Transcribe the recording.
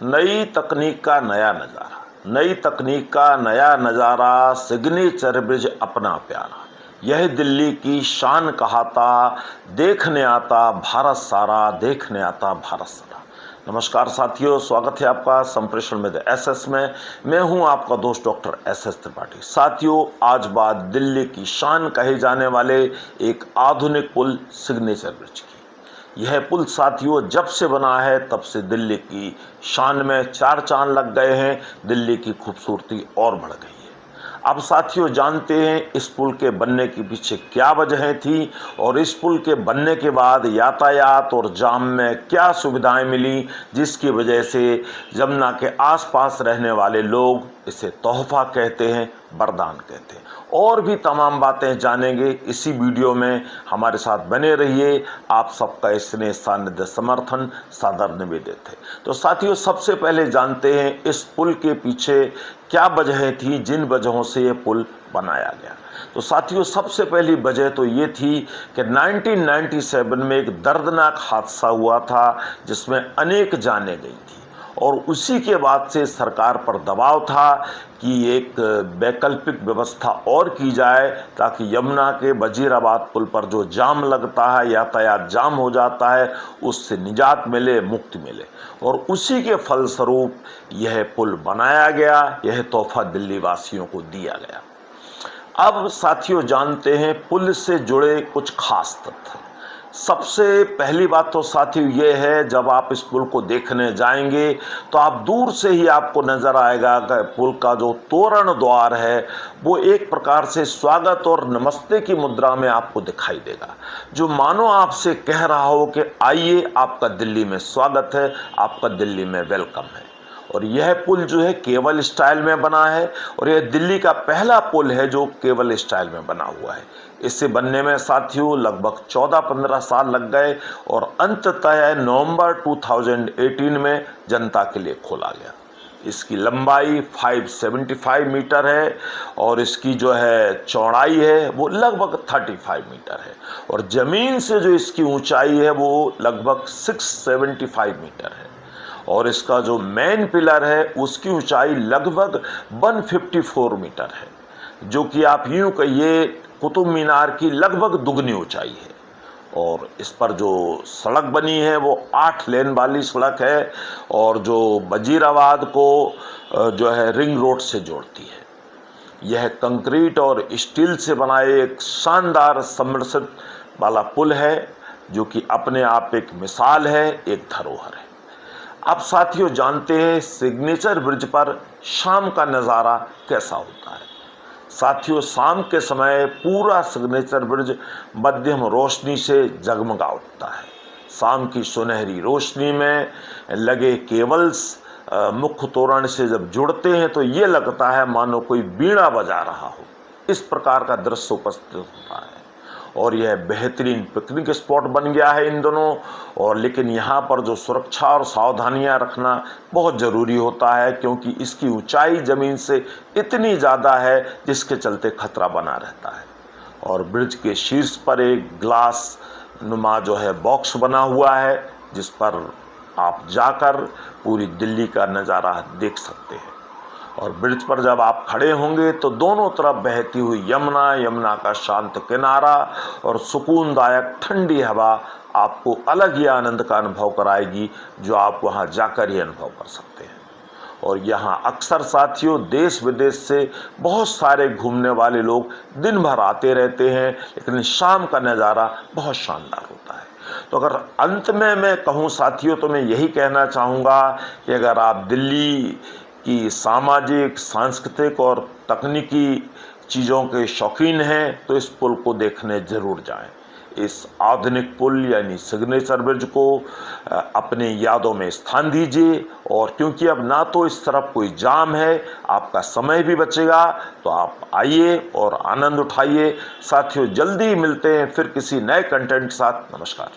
नई तकनीक का नया नज़ारा, नई तकनीक का नया नज़ारा, सिग्नेचर ब्रिज अपना प्यारा। यह दिल्ली की शान कहाता, देखने आता भारत सारा, देखने आता भारत सारा। नमस्कार साथियों, स्वागत है आपका संप्रेषण में एसएस में। मैं हूं आपका दोस्त डॉक्टर एसएस त्रिपाठी। साथियों, आज बात दिल्ली की शान कहे जाने वाले एक आधुनिक पुल सिग्नेचर ब्रिज की। यह पुल साथियों जब से बना है तब से दिल्ली की शान में चार चांद लग गए हैं, दिल्ली की खूबसूरती और बढ़ गई है। अब साथियों जानते हैं इस पुल के बनने के पीछे क्या वजह थी और इस पुल के बनने के बाद यातायात और जाम में क्या सुविधाएं मिली, जिसकी वजह से यमुना के आसपास रहने वाले लोग इसे तोहफा कहते हैं, वरदान कहते हैं। और भी तमाम बातें जानेंगे इसी वीडियो में। हमारे साथ बने रहिए। आप सबका स्नेह सानिध्य समर्थन सादर निवेदित है। तो साथियों सबसे पहले जानते हैं इस पुल के पीछे क्या वजह थी जिन वजहों से ये पुल बनाया गया। तो साथियों सबसे पहली वजह तो ये थी कि 1997 में एक दर्दनाक हादसा हुआ था जिसमें अनेक जानें गई थी और उसी के बाद से सरकार पर दबाव था कि एक वैकल्पिक व्यवस्था और की जाए ताकि यमुना के वजीराबाद पुल पर जो जाम लगता है, यातायात जाम हो जाता है, उससे निजात मिले, मुक्ति मिले। और उसी के फलस्वरूप यह पुल बनाया गया, यह तोहफा दिल्ली वासियों को दिया गया। अब साथियों जानते हैं पुल से जुड़े कुछ खास तथ्य। सबसे पहली बात तो साथियों ये है, जब आप इस पुल को देखने जाएंगे तो आप दूर से ही आपको नजर आएगा कि पुल का जो तोरण द्वार है वो एक प्रकार से स्वागत और नमस्ते की मुद्रा में आपको दिखाई देगा, जो मानो आपसे कह रहा हो कि आइए, आपका दिल्ली में स्वागत है, आपका दिल्ली में वेलकम है। और यह पुल जो है केवल स्टाइल में बना है और यह दिल्ली का पहला पुल है जो केवल स्टाइल में बना हुआ है। इससे बनने में साथियों लगभग 14-15 साल लग गए और अंततः नवंबर 2018 में जनता के लिए खोला गया। इसकी लंबाई 575 मीटर है और इसकी जो है चौड़ाई है वो लगभग 35 मीटर है और ज़मीन से जो इसकी ऊंचाई है वो लगभग 675 मीटर है और इसका जो मेन पिलर है उसकी ऊंचाई लगभग 154 मीटर है, जो कि आप यूं कहिए कुतुब मीनार की लगभग दुगनी ऊंचाई है। और इस पर जो सड़क बनी है वो 8 लेन वाली सड़क है और जो वजीराबाद को जो है रिंग रोड से जोड़ती है। यह कंक्रीट और स्टील से बनाए एक शानदार समर्सित वाला पुल है जो कि अपने आप एक मिसाल है, एक धरोहर है। अब साथियों जानते हैं सिग्नेचर ब्रिज पर शाम का नज़ारा कैसा होता है। साथियों शाम के समय पूरा सिग्नेचर ब्रिज मध्यम रोशनी से जगमगा उठता है। शाम की सुनहरी रोशनी में लगे केबल्स मुख्य तोरण से जब जुड़ते हैं तो ये लगता है मानो कोई बीड़ा बजा रहा हो, इस प्रकार का दृश्य उपस्थित होता है। और यह बेहतरीन पिकनिक स्पॉट बन गया है इन दोनों। और लेकिन यहाँ पर जो सुरक्षा और सावधानियाँ रखना बहुत ज़रूरी होता है, क्योंकि इसकी ऊंचाई ज़मीन से इतनी ज़्यादा है जिसके चलते खतरा बना रहता है। और ब्रिज के शीर्ष पर एक ग्लास नुमा जो है बॉक्स बना हुआ है जिस पर आप जाकर पूरी दिल्ली का नज़ारा देख सकते हैं। और ब्रिज पर जब आप खड़े होंगे तो दोनों तरफ बहती हुई यमुना, यमुना का शांत किनारा और सुकूनदायक ठंडी हवा आपको अलग ही आनंद का अनुभव कराएगी, जो आप वहां जाकर ही अनुभव कर सकते हैं। और यहाँ अक्सर साथियों देश विदेश से बहुत सारे घूमने वाले लोग दिन भर आते रहते हैं, लेकिन शाम का नज़ारा बहुत शानदार होता है। तो अगर अंत में मैं कहूँ साथियों तो मैं यही कहना चाहूँगा कि अगर आप दिल्ली की सामाजिक, सांस्कृतिक और तकनीकी चीज़ों के शौकीन हैं तो इस पुल को देखने ज़रूर जाएं। इस आधुनिक पुल यानी सिग्नेचर ब्रिज को अपने यादों में स्थान दीजिए। और क्योंकि अब ना तो इस तरफ कोई जाम है, आपका समय भी बचेगा, तो आप आइए और आनंद उठाइए। साथियों जल्दी मिलते हैं फिर किसी नए कंटेंट के साथ। नमस्कार।